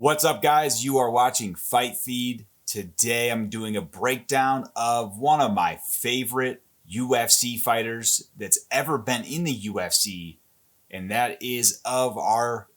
What's up, guys? You are watching Fite Feed. Today I'm doing a breakdown of one of my favorite UFC fighters that's ever been in the UFC, and that is of our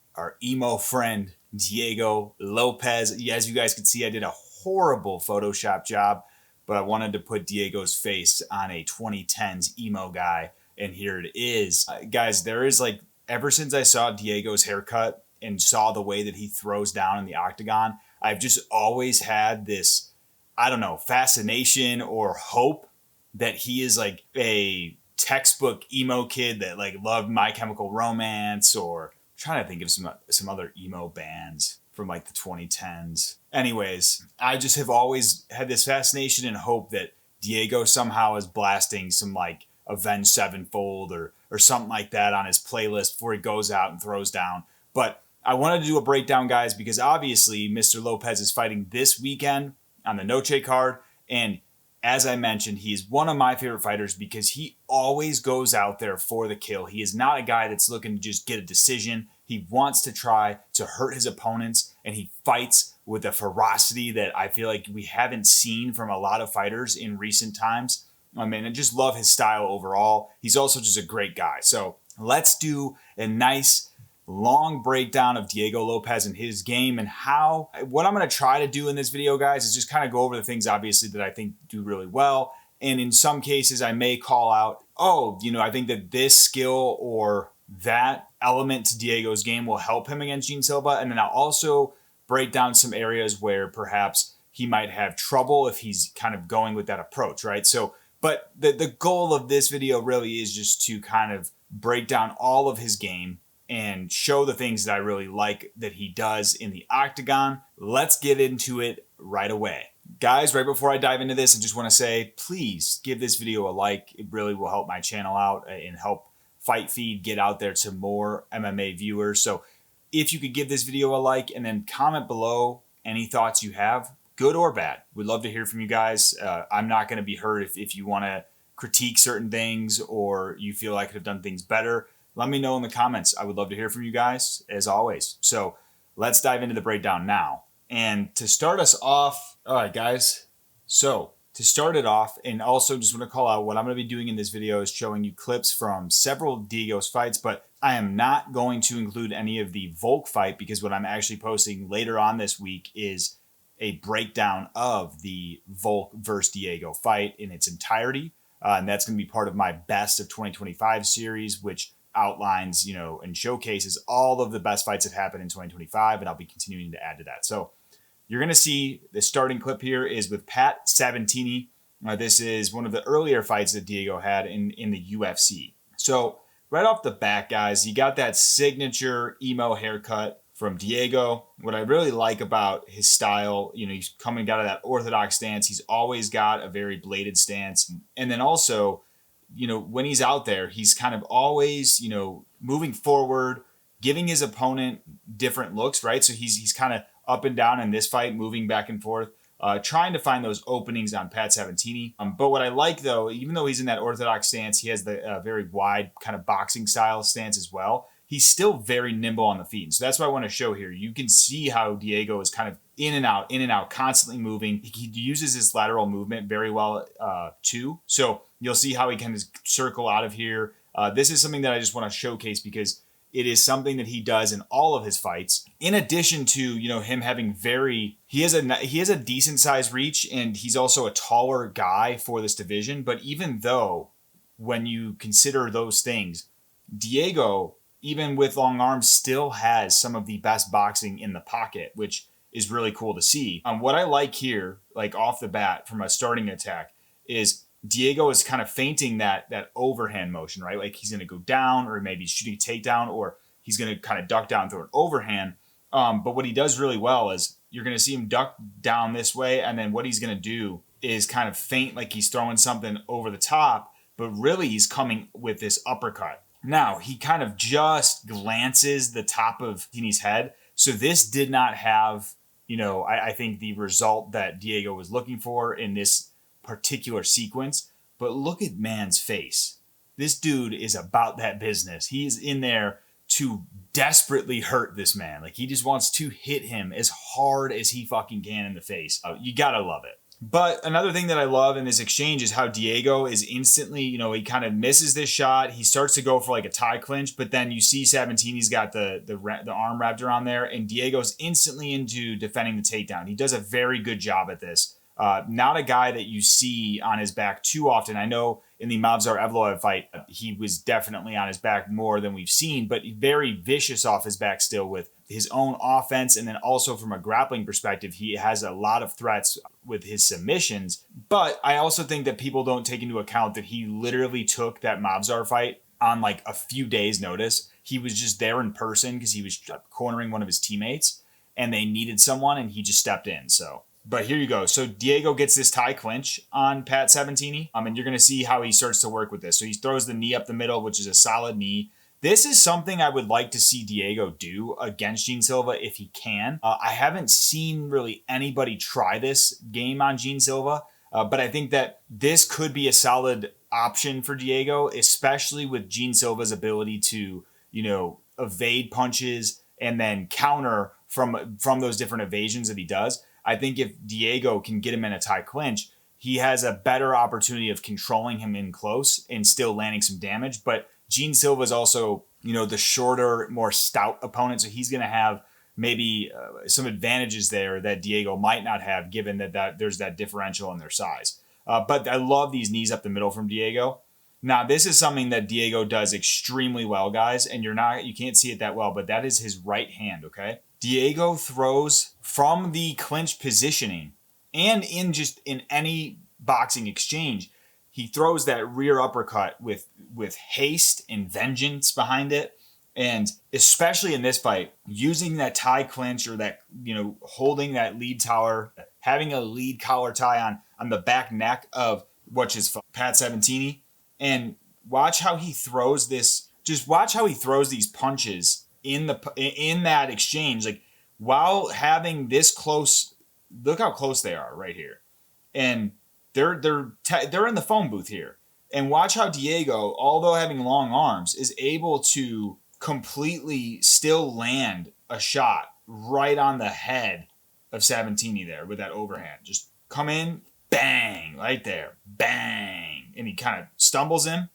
emo friend, Diego Lopes. As you guys can see, I did a horrible Photoshop job, but I wanted to put Diego's face on a 2010s emo guy, and here it is. Guys, there is ever since I saw Diego's haircut and saw the way that he throws down in the Octagon, I've just always had this, I don't know, fascination or hope that he is like a textbook emo kid that loved My Chemical Romance, or I'm trying to think of some other emo bands from the 2010s. Anyways, I just have always had this fascination and hope that Diego somehow is blasting some Avenged Sevenfold or something like that on his playlist before he goes out and throws down. But I wanted to do a breakdown, guys, because obviously Mr. Lopes is fighting this weekend on the Noche card. And as I mentioned, he's one of my favorite fighters because he always goes out there for the kill. He is not a guy that's looking to just get a decision. He wants to try to hurt his opponents, and he fights with a ferocity that I feel like we haven't seen from a lot of fighters in recent times. I just love his style overall. He's also just a great guy. So let's do a nice long breakdown of Diego Lopes and his game, and what I'm going to try to do in this video, guys, is just kind of go over the things obviously that I think do really well. And in some cases I may call out, I think that this skill or that element to Diego's game will help him against Jean Silva. And then I'll also break down some areas where perhaps he might have trouble if he's kind of going with that approach, right? So, but the goal of this video really is just to kind of break down all of his game and show the things that I really like that he does in the Octagon. Let's get into it right away. Guys, right before I dive into this, I just want to say, please give this video a like. It really will help my channel out and help Fite Feed get out there to more MMA viewers. So if you could give this video a like and then comment below any thoughts you have, good or bad. We'd love to hear from you guys. I'm not going to be hurt if you want to critique certain things or you feel I could have done things better. Let me know in the comments. I would love to hear from you guys, as always. So let's dive into the breakdown now. And to start us off, all right, guys. So to start it off, and also just want to call out what I'm going to be doing in this video is showing you clips from several Diego's fights, but I am not going to include any of the Volk fight because what I'm actually posting later on this week is a breakdown of the Volk versus Diego fight in its entirety. And that's going to be part of my Best of 2025 series, which outlines, and showcases all of the best fights that happened in 2025, and I'll be continuing to add to that. So you're going to see the starting clip here is with Pat Sabatini. This is one of the earlier fights that Diego had in the UFC. So right off the bat, guys, you got that signature emo haircut from Diego. What I really like about his style, he's coming out of that orthodox stance. He's always got a very bladed stance. And then also, when he's out there, he's kind of always, moving forward, giving his opponent different looks, right? So he's kind of up and down in this fight, moving back and forth, trying to find those openings on Pat Sabatini. But what I like, though, even though he's in that orthodox stance, he has the very wide kind of boxing style stance as well. He's still very nimble on the feet. And so that's what I want to show here. You can see how Diego is kind of in and out, constantly moving. He uses his lateral movement very well, too. So you'll see how he can circle out of here. This is something that I just want to showcase because it is something that he does in all of his fights. In addition to, him having he has a decent size reach, and he's also a taller guy for this division. But even though, when you consider those things, Diego, even with long arms, still has some of the best boxing in the pocket, which is really cool to see. What I like here, off the bat from a starting attack, is Diego is kind of feinting that overhand motion, right? He's going to go down, or maybe shooting a takedown, or he's going to kind of duck down through an overhand. But what he does really well is you're going to see him duck down this way, and then what he's going to do is kind of feint like he's throwing something over the top, but really he's coming with this uppercut. Now, he kind of just glances the top of Tini's head. So this did not have, I think the result that Diego was looking for in this particular sequence. But look at man's face. This dude is about that business. He is in there to desperately hurt this man. Like, he just wants to hit him as hard as he fucking can in the face. You gotta love it. But another thing that I love in this exchange is how Diego is instantly, he kind of misses this shot. He starts to go for like a tie clinch, but then you see Sabatini's got the arm wrapped around there, and Diego's instantly into defending the takedown. He does a very good job at this. Not a guy that you see on his back too often. I know in the Movsar Evloev fight, he was definitely on his back more than we've seen, but very vicious off his back still with his own offense. And then also from a grappling perspective, he has a lot of threats with his submissions. But I also think that people don't take into account that he literally took that Movsar fight on like a few days' notice. He was just there in person because he was cornering one of his teammates and they needed someone and he just stepped in. But here you go. So Diego gets this tie clinch on Pat Sabatini. And you're going to see how he starts to work with this. So he throws the knee up the middle, which is a solid knee. This is something I would like to see Diego do against Jean Silva if he can. I haven't seen really anybody try this game on Jean Silva, but I think that this could be a solid option for Diego, especially with Jean Silva's ability to, evade punches and then counter from those different evasions that he does. I think if Diego can get him in a tie clinch, he has a better opportunity of controlling him in close and still landing some damage. But Jean Silva is also, the shorter, more stout opponent. So he's going to have maybe some advantages there that Diego might not have, given that there's that differential in their size. But I love these knees up the middle from Diego. Now, this is something that Diego does extremely well, guys. And you can't see it that well, but that is his right hand, okay? Diego throws from the clinch positioning and in any boxing exchange, he throws that rear uppercut with haste and vengeance behind it. And especially in this fight, using that tie clinch or that, holding that lead tower, having a lead collar tie on the back neck of which is Pat Sabatini. And watch how he throws this. Just watch how he throws these punches in that exchange, like while having this close. Look how close they are right here, and they're in the phone booth here. And watch how Diego, although having long arms, is able to completely still land a shot right on the head of Sabatini there with that overhand. Just come in, bang, right there, bang, and he kind of stumbles him,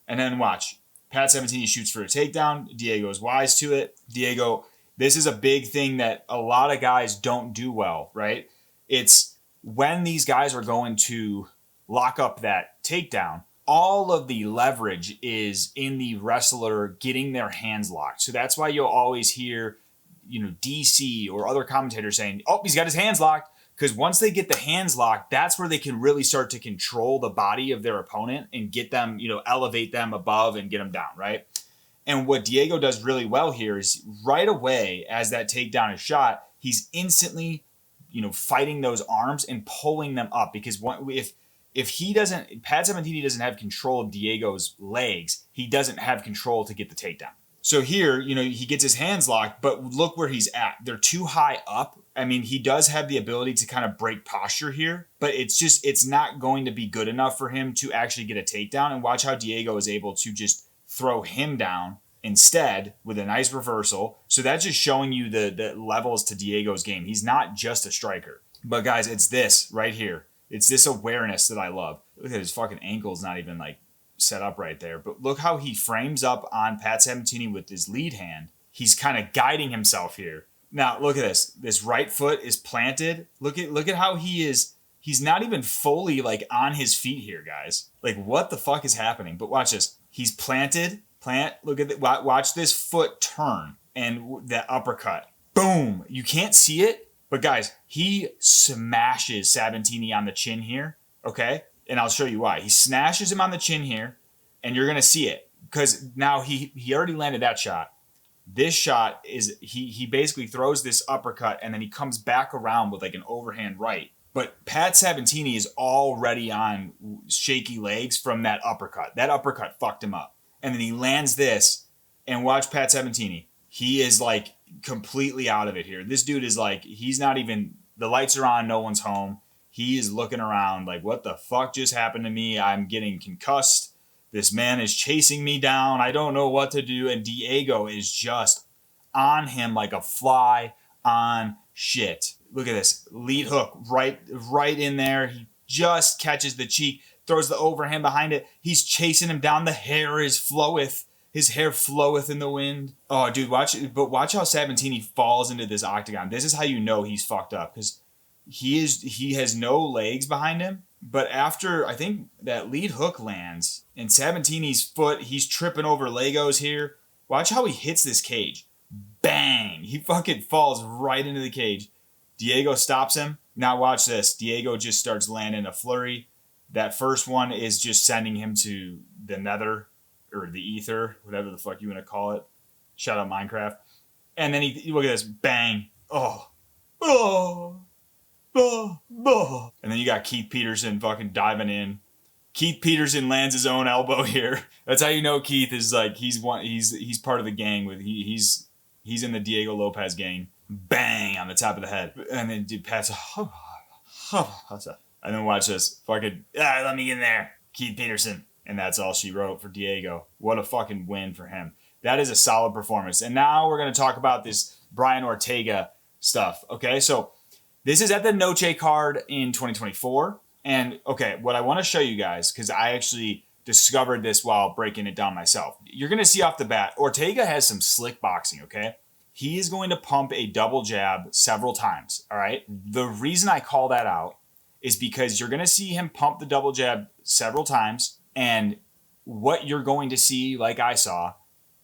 and then watch. Pat Sabatini shoots for a takedown. Diego is wise to it. Diego, this is a big thing that a lot of guys don't do well, right? It's when these guys are going to lock up that takedown, all of the leverage is in the wrestler getting their hands locked. So that's why you'll always hear, DC or other commentators saying, oh, he's got his hands locked. Because once they get the hands locked, that's where they can really start to control the body of their opponent and get them, elevate them above and get them down, right? And what Diego does really well here is right away as that takedown is shot, he's instantly, fighting those arms and pulling them up. Because if Pat Sabatini doesn't have control of Diego's legs, he doesn't have control to get the takedown. So here, he gets his hands locked, but look where he's at. They're too high up. I mean, he does have the ability to kind of break posture here, but it's not going to be good enough for him to actually get a takedown. And watch how Diego is able to just throw him down instead with a nice reversal. So that's just showing you the levels to Diego's game. He's not just a striker. But guys, it's this right here. It's this awareness that I love. Look at his fucking ankle's not even like set up right there. But look how he frames up on Pat Sabatini with his lead hand. He's kind of guiding himself here. Now, look at this. This right foot is planted. Look at how he is. He's not even fully like on his feet here, guys. Like, what the fuck is happening? But watch this. He's planted. Look at that. Watch this foot turn and that uppercut. Boom. You can't see it, but guys, he smashes Sabatini on the chin here. Okay, and I'll show you why. He smashes him on the chin here, and you're gonna see it because now he already landed that shot. This shot is he basically throws this uppercut and then he comes back around with like an overhand right. But Pat Sabatini is already on shaky legs from that uppercut. That uppercut fucked him up. And then he lands this, and watch Pat Sabatini. He is like completely out of it here. This dude is like, he's not even, the lights are on, no one's home. He is looking around like, what the fuck just happened to me? I'm getting concussed. This man is chasing me down. I don't know what to do. And Diego is just on him like a fly on shit. Look at this. Lead hook right in there. He just catches the cheek, throws the overhand behind it. He's chasing him down. The hair is floweth. His hair floweth in the wind. Oh, dude, watch how Sabatini falls into this octagon. This is how you know he's fucked up, because he has no legs behind him. But after, I think, that lead hook lands and Sabatini's foot, he's tripping over Legos here. Watch how he hits this cage. Bang! He fucking falls right into the cage. Diego stops him. Now watch this. Diego just starts landing a flurry. That first one is just sending him to the nether, or the ether, whatever the fuck you want to call it. Shout out Minecraft. And then he look at this. Bang. Oh. And then you got Keith Peterson fucking diving in. Keith Peterson lands his own elbow here. That's how you know Keith is like, he's part of the gang with he's in the Diego Lopes gang. Bang on the top of the head. And then dude Pat's and then watch this. Fucking let me get in there. Keith Peterson. And that's all she wrote for Diego. What a fucking win for him. That is a solid performance. And now we're going to talk about this Brian Ortega stuff. Okay, so this is at the Noche card in 2024. And okay, what I want to show you guys, because I actually discovered this while breaking it down myself. You're going to see off the bat, Ortega has some slick boxing, okay? He is going to pump a double jab several times, all right? The reason I call that out is because you're going to see him pump the double jab several times. And what you're going to see, like I saw,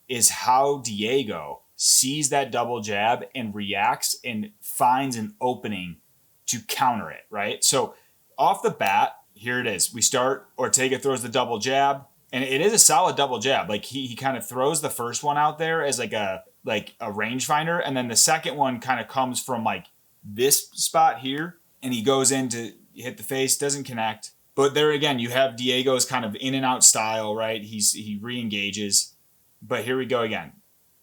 is how Diego sees that double jab and reacts and finds an opening to counter it, right? So off the bat, here it is. We start, Ortega throws the double jab, and it is a solid double jab. Like he kind of throws the first one out there as like a rangefinder, and then the second one kind of comes from like this spot here, and he goes in to hit the face, doesn't connect. But there again, you have Diego's kind of in and out style, right? He re-engages. But here we go again.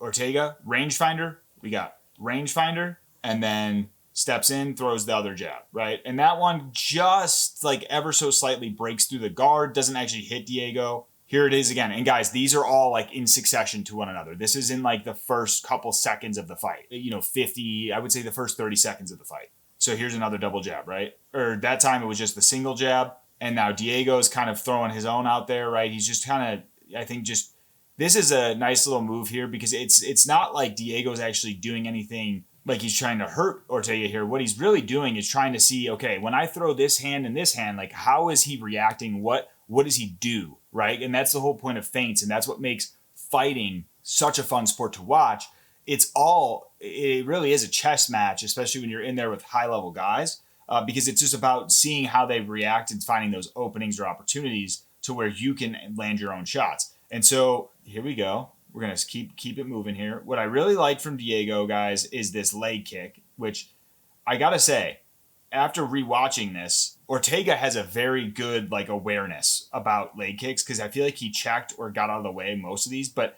Ortega, rangefinder. We got rangefinder, and then steps in, throws the other jab, right? And that one just like ever so slightly breaks through the guard, doesn't actually hit Diego. Here it is again. And guys, these are all like in succession to one another. This is in like the first couple seconds of the fight. I would say the first 30 seconds of the fight. So here's another double jab, right? Or that time it was just the single jab. And now Diego's kind of throwing his own out there, right? He's just kind of, I think this is a nice little move here, because it's not like Diego's actually doing anything like he's trying to hurt Ortega here. What he's really doing is trying to see, okay, when I throw this hand and this hand, like how is he reacting? What does he do, right? And that's the whole point of feints, and that's what makes fighting such a fun sport to watch. It really is a chess match, especially when you're in there with high-level guys. Because it's just about seeing how they react and finding those openings or opportunities to where you can land your own shots. And so here we go. We're going to keep it moving here. What I really like from Diego, guys, is this leg kick, which I got to say, after rewatching this, Ortega has a very good like awareness about leg kicks, because I feel like he checked or got out of the way most of these. But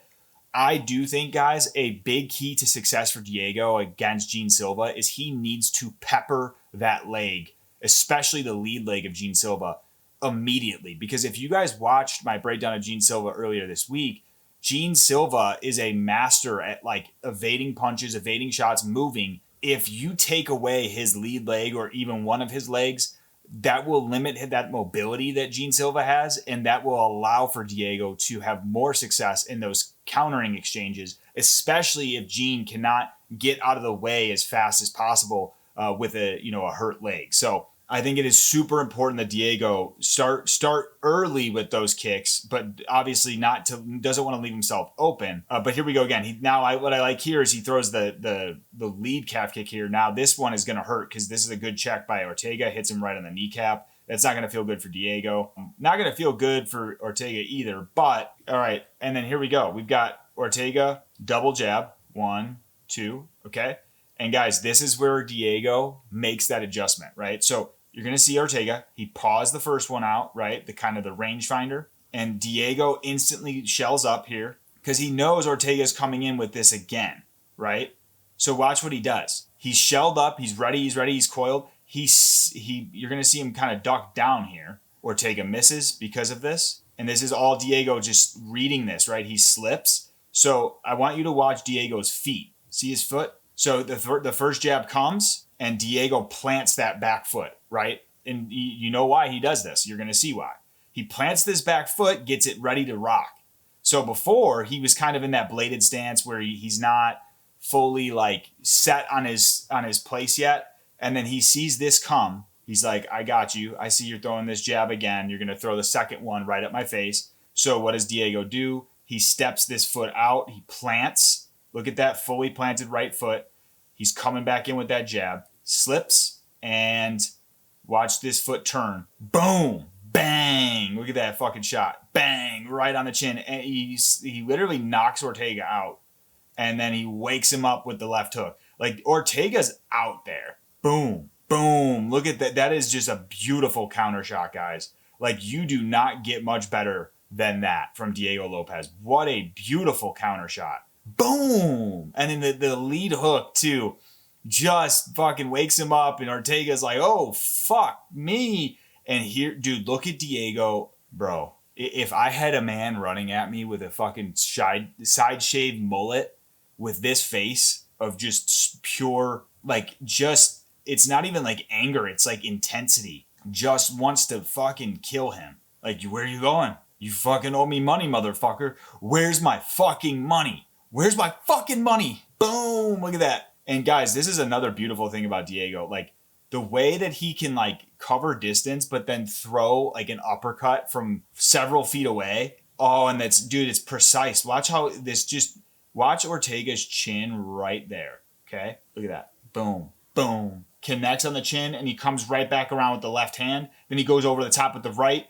I do think, guys, a big key to success for Diego against Jean Silva is he needs to pepper that leg, especially the lead leg of Jean Silva, immediately. Because if you guys watched my breakdown of Jean Silva earlier this week, Jean Silva is a master at like evading punches, evading shots, moving. If you take away his lead leg or even one of his legs, that will limit that mobility that Jean Silva has, and that will allow for Diego to have more success in those countering exchanges, especially if Jean cannot get out of the way as fast as possible with a hurt leg. So I think it is super important that Diego start early with those kicks, but obviously doesn't want to leave himself open. But here we go again. What I like here is he throws the lead calf kick here. Now this one is going to hurt because this is a good check by Ortega. Hits him right on the kneecap. That's not going to feel good for Diego. Not going to feel good for Ortega either. But all right, and then here we go. We've got Ortega double jab. 1, 2. Okay, and guys, this is where Diego makes that adjustment, right? So you're going to see Ortega. He paused the first one out, right? The kind of the rangefinder. And Diego instantly shells up here because he knows Ortega's coming in with this again, right? So watch what he does. He's shelled up. He's ready. He's coiled. You're going to see him kind of duck down here. Ortega misses because of this. And this is all Diego just reading this, right? He slips. So I want you to watch Diego's feet. See his foot? So the first jab comes, and Diego plants that back foot, right? And you know why he does this. You're going to see why. He plants this back foot, gets it ready to rock. So before, he was kind of in that bladed stance where he's not fully like set on his place yet. And then he sees this come. He's like, I got you. I see you're throwing this jab again. You're going to throw the second one right at my face. So what does Diego do? He steps this foot out. He plants. Look at that fully planted right foot. He's coming back in with that jab. Slips and watch this foot turn. Boom. Bang. Look at that fucking shot. Bang. Right on the chin. And he literally knocks Ortega out. And then he wakes him up with the left hook. Like, Ortega's out there. Boom. Boom. Look at that. That is just a beautiful counter shot, guys. Like, you do not get much better than that from Diego Lopes. What a beautiful counter shot. Boom. And then the lead hook, too, just fucking wakes him up. And Ortega's like, oh, fuck me. And here, dude, look at Diego. Bro, if I had a man running at me with a fucking side shaved mullet with this face of just pure, like, just, it's not even like anger. It's like intensity. Just wants to fucking kill him. Like, where are you going? You fucking owe me money, motherfucker. Where's my fucking money? Where's my fucking money? Boom. Look at that. And guys, this is another beautiful thing about Diego. Like, the way that he can like cover distance, but then throw like an uppercut from several feet away. Oh, and that's, dude, it's precise. Watch how this just, watch Ortega's chin right there. Okay. Look at that. Boom. Boom. Connects on the chin, and he comes right back around with the left hand. Then he goes over the top with the right.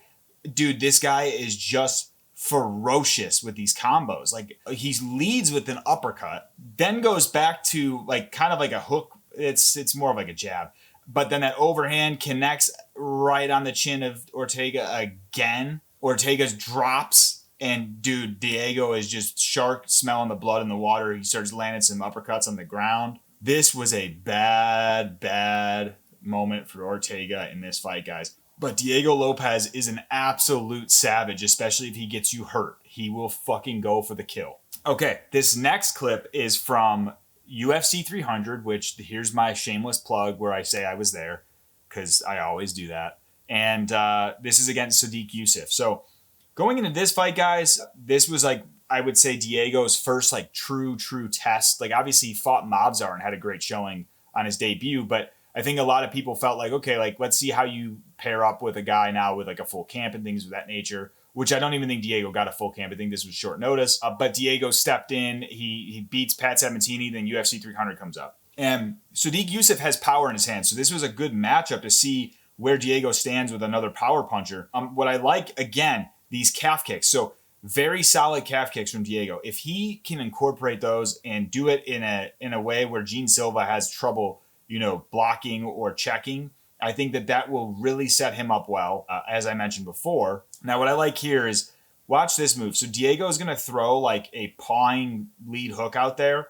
Dude, this guy is just ferocious with these combos. Like, he leads with an uppercut, then goes back to like kind of like a hook. It's more of like a jab. But then that overhand connects right on the chin of Ortega again. Ortega's drops, and dude, Diego is just shark smelling the blood in the water. He starts landing some uppercuts on the ground. This was a bad, bad moment for Ortega in this fight, guys. But Diego Lopes is an absolute savage, especially if he gets you hurt. He will fucking go for the kill. Okay, this next clip is from UFC 300, which here's my shameless plug where I say I was there, because I always do that. And this is against Sodiq Yusuff. So going into this fight, guys, this was like, I would say, Diego's first like true test. Like, obviously he fought Mavzar and had a great showing on his debut, but I think a lot of people felt like, okay, like, let's see how you pair up with a guy now with like a full camp and things of that nature, which I don't even think Diego got a full camp. I think this was short notice. But Diego stepped in. He beats Pat Sabatini. Then UFC 300 comes up. And Sodiq Yusuff has power in his hands. So this was a good matchup to see where Diego stands with another power puncher. What I like, again, these calf kicks. So very solid calf kicks from Diego. If he can incorporate those and do it in a way where Jean Silva has trouble, blocking or checking, I think that will really set him up well, as I mentioned before. Now, what I like here is, watch this move. So Diego is going to throw like a pawing lead hook out there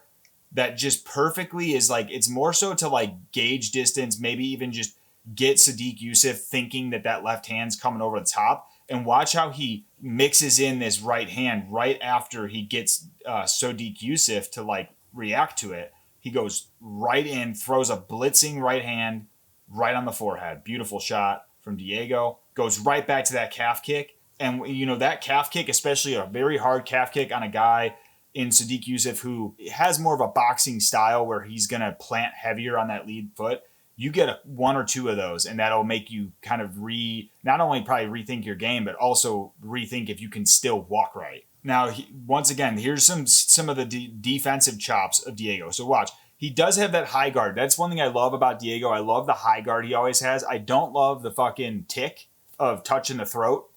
that just perfectly is like, it's more so to like gauge distance, maybe even just get Sodiq Yusuff thinking that left hand's coming over the top. And watch how he mixes in this right hand right after he gets Sodiq Yusuff to like react to it. He goes right in, throws a blitzing right hand right on the forehead. Beautiful shot from Diego. Goes right back to that calf kick. And, that calf kick, especially a very hard calf kick on a guy in Sodiq Yusuff who has more of a boxing style where he's going to plant heavier on that lead foot. You get one or two of those, and that'll make you kind of not only probably rethink your game, but also rethink if you can still walk right. Now, once again, here's some of the defensive chops of Diego. So watch. He does have that high guard. That's one thing I love about Diego. I love the high guard he always has. I don't love the fucking tick of touching the throat,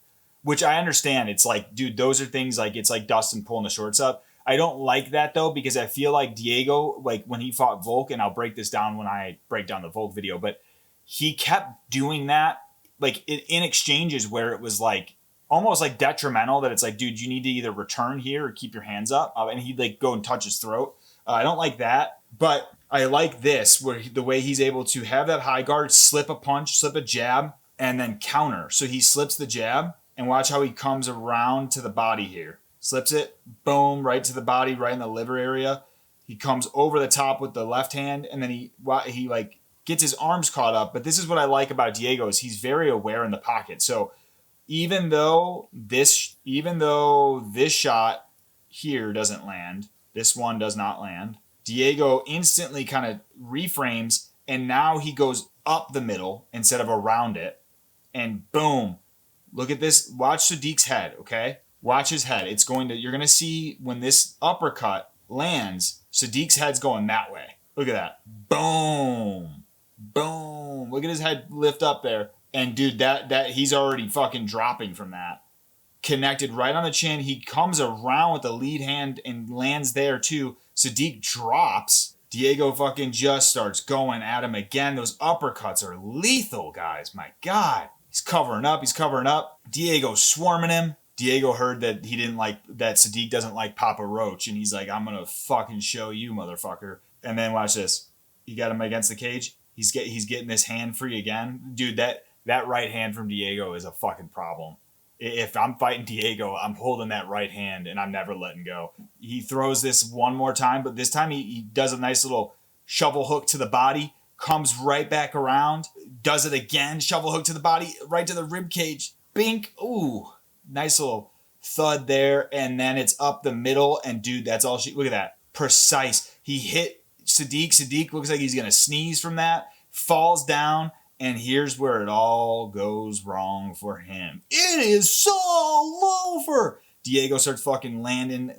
which I understand. It's like, dude, those are things like, it's like Dustin pulling the shorts up. I don't like that, though, because I feel like Diego, like when he fought Volk, and I'll break this down when I break down the Volk video, but he kept doing that like in exchanges where it was like almost like detrimental, that it's like, dude, you need to either return here or keep your hands up. And he'd like go and touch his throat. I don't like that, but I like this, where the way he's able to have that high guard, slip a punch, slip a jab, and then counter. So he slips the jab, and watch how he comes around to the body here. Slips it, boom, right to the body, right in the liver area. He comes over the top with the left hand, and then he like gets his arms caught up. But this is what I like about Diego is he's very aware in the pocket. So even though this shot here doesn't land, this one does not land, Diego instantly kind of reframes, and now he goes up the middle instead of around it. And boom, look at this. Watch Sodiq's head, okay? Watch his head. You're going to see when this uppercut lands, Sodiq's head's going that way. Look at that. Boom. Boom. Look at his head lift up there. And dude, that he's already fucking dropping from that. Connected right on the chin. He comes around with the lead hand and lands there too. Sodiq drops. Diego fucking just starts going at him again. Those uppercuts are lethal, guys. My God. He's covering up. Diego's swarming him. Diego heard that that Sodiq doesn't like Papa Roach, and he's like, I'm gonna fucking show you, motherfucker. And then watch this. He got him against the cage. He's getting this hand free again. Dude, that right hand from Diego is a fucking problem. If I'm fighting Diego, I'm holding that right hand and I'm never letting go. He throws this one more time, but this time he does a nice little shovel hook to the body, comes right back around, does it again, shovel hook to the body, right to the rib cage. Bink. Ooh. Nice little thud there, and then it's up the middle, and dude, that's all look at that. Precise. He hit Sodiq. Sodiq looks like he's going to sneeze from that, falls down, and here's where it all goes wrong for him. It is so over. Diego starts fucking landing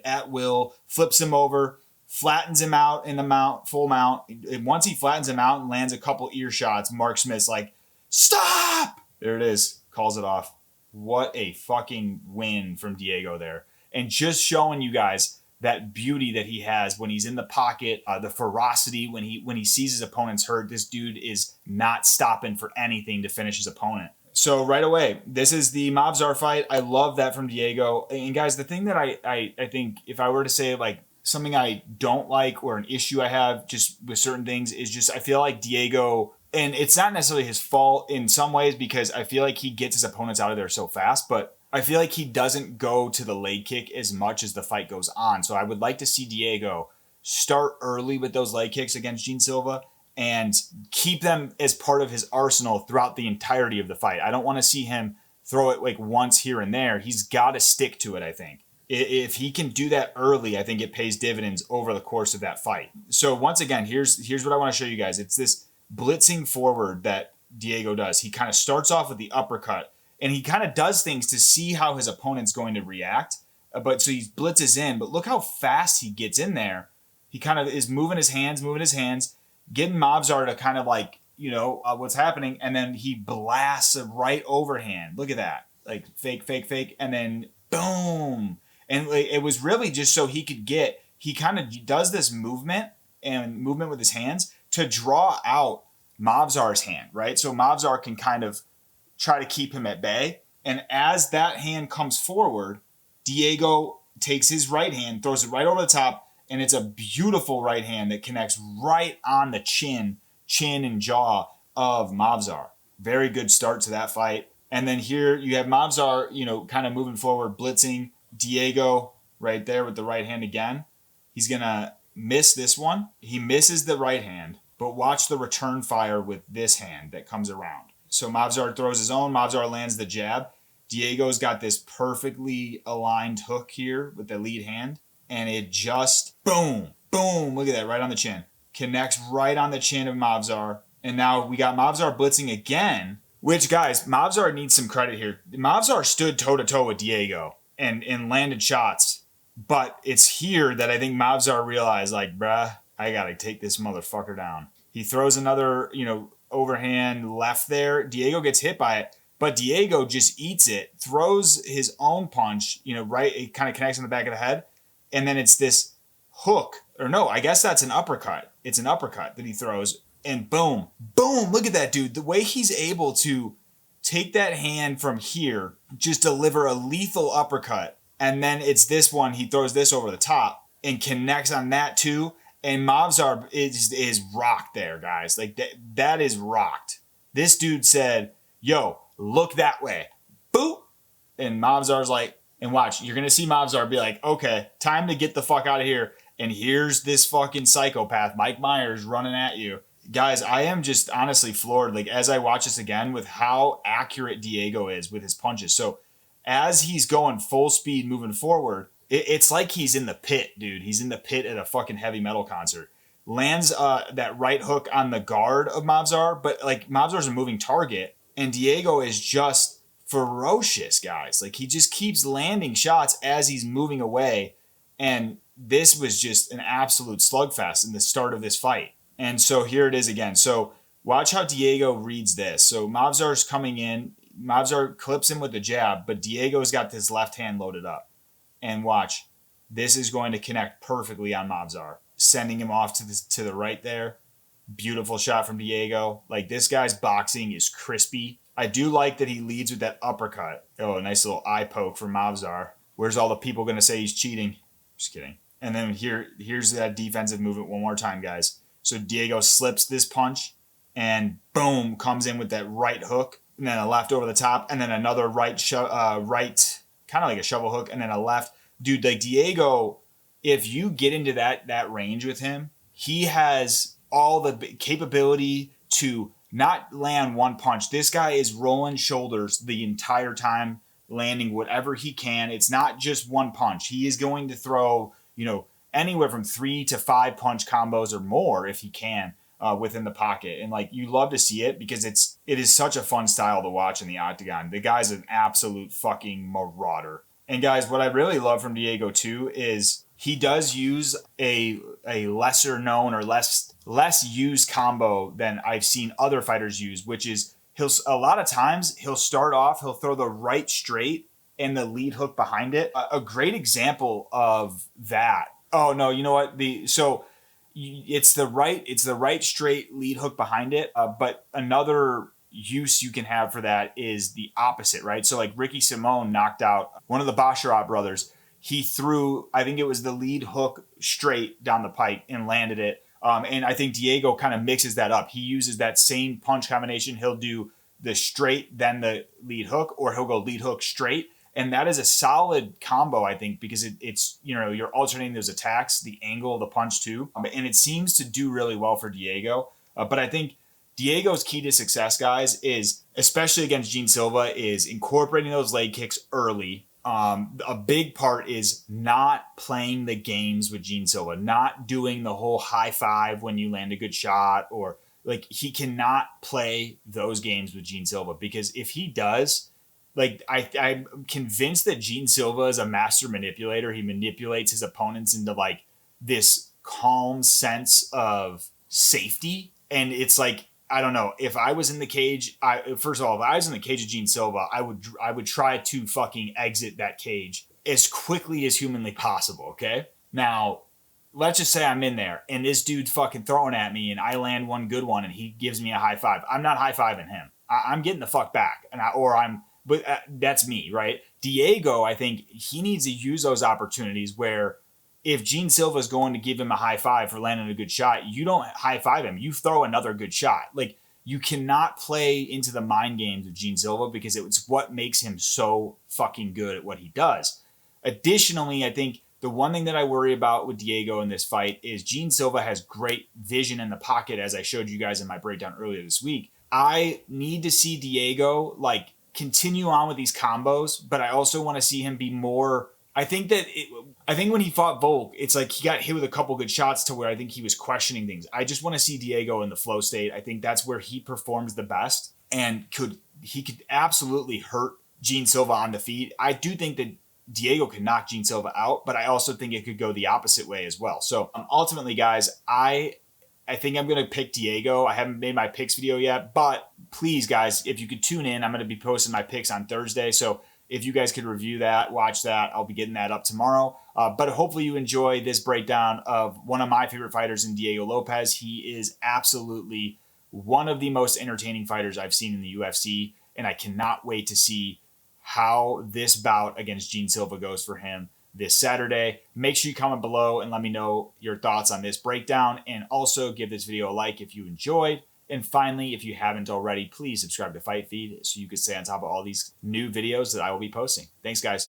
at will, flips him over, flattens him out in the mount, full mount. Once he flattens him out and lands a couple ear shots, Mark Smith's like, stop! There it is. Calls it off. What a fucking win from Diego there. And just showing you guys that beauty that he has when he's in the pocket, the ferocity when he sees his opponent's hurt. This dude is not stopping for anything to finish his opponent. So right away, this is the Mobzar fight. I love that from Diego. And guys, the thing that I think if I were to say like something I don't like or an issue I have just with certain things is just I feel like Diego, and it's not necessarily his fault in some ways because I feel like he gets his opponents out of there so fast, but I feel like he doesn't go to the leg kick as much as the fight goes on. So I would like to see Diego start early with those leg kicks against Jean Silva and keep them as part of his arsenal throughout the entirety of the fight. I don't want to see him throw it like once here and there. He's got to stick to it, I think. If he can do that early, I think it pays dividends over the course of that fight. So once again, here's what I want to show you guys. It's this blitzing forward that Diego does. He kind of starts off with the uppercut, and he kind of does things to see how his opponent's going to react. But so he blitzes in, but look how fast he gets in there. He kind of is moving his hands, getting Mobzar to kind of like, what's happening. And then he blasts a right overhand. Look at that. Like fake. And then boom. And it was really just so he kind of does this movement with his hands to draw out Mobzar's hand, right? So Mobzar can kind of try to keep him at bay. And as that hand comes forward, Diego takes his right hand, throws it right over the top, and it's a beautiful right hand that connects right on the chin and jaw of Mobzar. Very good start to that fight. And then here you have Mobzar, kind of moving forward, blitzing. Diego right there with the right hand again. He's going to miss this one. He misses the right hand, but watch the return fire with this hand that comes around. So Mobzar throws his own. Mobzar lands the jab. Diego's got this perfectly aligned hook here with the lead hand. And it just, boom. Look at that, right on the chin. Connects right on the chin of Mobzar. And now we got Mobzar blitzing again, which, guys, Mobzar needs some credit here. Mobzar stood toe-to-toe with Diego and landed shots. But it's here that I think Mobzar realized, like, bruh, I got to take this motherfucker down. He throws another, overhand left there. Diego gets hit by it. But Diego just eats it, throws his own punch, right? It kind of connects on the back of the head. And then it's this hook. Or no, I guess that's an uppercut. It's an uppercut that he throws. And boom. Look at that, dude. The way he's able to take that hand from here, just deliver a lethal uppercut. And then it's this one. He throws this over the top and connects on that too. And Mobzar is rocked there, guys. Like that is rocked. This dude said, yo, look that way. Boop. And Mobzar's like, and watch, you're going to see Mobzar be like, okay, time to get the fuck out of here. And here's this fucking psychopath, Mike Myers, running at you. Guys, I am just honestly floored, like, as I watch this again, with how accurate Diego is with his punches. So as he's going full speed moving forward, it's like he's in the pit, dude. He's in the pit at a fucking heavy metal concert. Lands that right hook on the guard of Mavzar, but like Mavzar's a moving target, and Diego is just ferocious, guys. Like, he just keeps landing shots as he's moving away, and this was just an absolute slugfest in the start of this fight. And so here it is again. So watch how Diego reads this. So Mavzar's coming in. Mavzar clips him with the jab, but Diego's got this left hand loaded up. And watch, this is going to connect perfectly on Mavzar, sending him off to the right there. Beautiful shot from Diego. Like, this guy's boxing is crispy. I do like that he leads with that uppercut. Oh, a nice little eye poke from Mavzar. Where's all the people going to say he's cheating? Just kidding. And then here's that defensive movement one more time, guys. So Diego slips this punch and boom, comes in with that right hook, and then a left over the top, and then another right, kind of like a shovel hook, and then a left. Dude, like, Diego, if you get into that range with him, he has all the capability to not land one punch. This guy is rolling shoulders the entire time, landing whatever he can. It's not just one punch. He is going to throw, anywhere from 3 to 5 punch combos or more if he can within the pocket. And like, you love to see it because it is such a fun style to watch in the Octagon. The guy's an absolute fucking marauder. And guys, what I really love from Diego too is he does use a lesser known or less used combo than I've seen other fighters use, which is a lot of times he'll start off, he'll throw the right straight and the lead hook behind it. A great example of that. Oh no, you know what? It's the right straight lead hook behind it. But another use you can have for that is the opposite, right? So like Ricky Simone knocked out one of the Basharat brothers. He threw, I think it was the lead hook straight down the pike and landed it. And I think Diego kind of mixes that up. He uses that same punch combination. He'll do the straight, then the lead hook, or he'll go lead hook straight. And that is a solid combo, I think, because it's you're alternating those attacks, the angle of the punch too. And it seems to do really well for Diego. But I think Diego's key to success, guys, is, especially against Jean Silva, is incorporating those leg kicks early. A big part is not playing the games with Jean Silva, not doing the whole high five when you land a good shot, or like, he cannot play those games with Jean Silva, because if he does, like, I'm convinced that Jean Silva is a master manipulator. He manipulates his opponents into like this calm sense of safety. And it's like, I don't know, if I was in the cage, first of all, if I was in the cage of Jean Silva, I would try to fucking exit that cage as quickly as humanly possible, okay? Now, let's just say I'm in there and this dude's fucking throwing at me and I land one good one and he gives me a high five. I'm not high-fiving him. I'm getting the fuck back. But that's me, right? Diego, I think he needs to use those opportunities where if Jean Silva is going to give him a high five for landing a good shot, you don't high five him. You throw another good shot. Like, you cannot play into the mind games of Jean Silva because it's what makes him so fucking good at what he does. Additionally, I think the one thing that I worry about with Diego in this fight is Jean Silva has great vision in the pocket, as I showed you guys in my breakdown earlier this week. I need to see Diego like continue on with these combos, but I also want to see him be more. I think when he fought Volk, it's like he got hit with a couple good shots to where I think he was questioning things. I just want to see Diego in the flow state. I think that's where he performs the best and he could absolutely hurt Jean Silva on the feet. I do think that Diego can knock Jean Silva out, but I also think it could go the opposite way as well. So ultimately, guys, I think I'm going to pick Diego. I haven't made my picks video yet, but please, guys, if you could tune in, I'm going to be posting my picks on Thursday. So if you guys could review that, watch that, I'll be getting that up tomorrow. But hopefully you enjoy this breakdown of one of my favorite fighters in Diego Lopes. He is absolutely one of the most entertaining fighters I've seen in the UFC, and I cannot wait to see how this bout against Jean Silva goes for him this Saturday. Make sure you comment below and let me know your thoughts on this breakdown, and also give this video a like if you enjoyed. And finally, if you haven't already, please subscribe to Fite Feed so you can stay on top of all these new videos that I will be posting. Thanks, guys.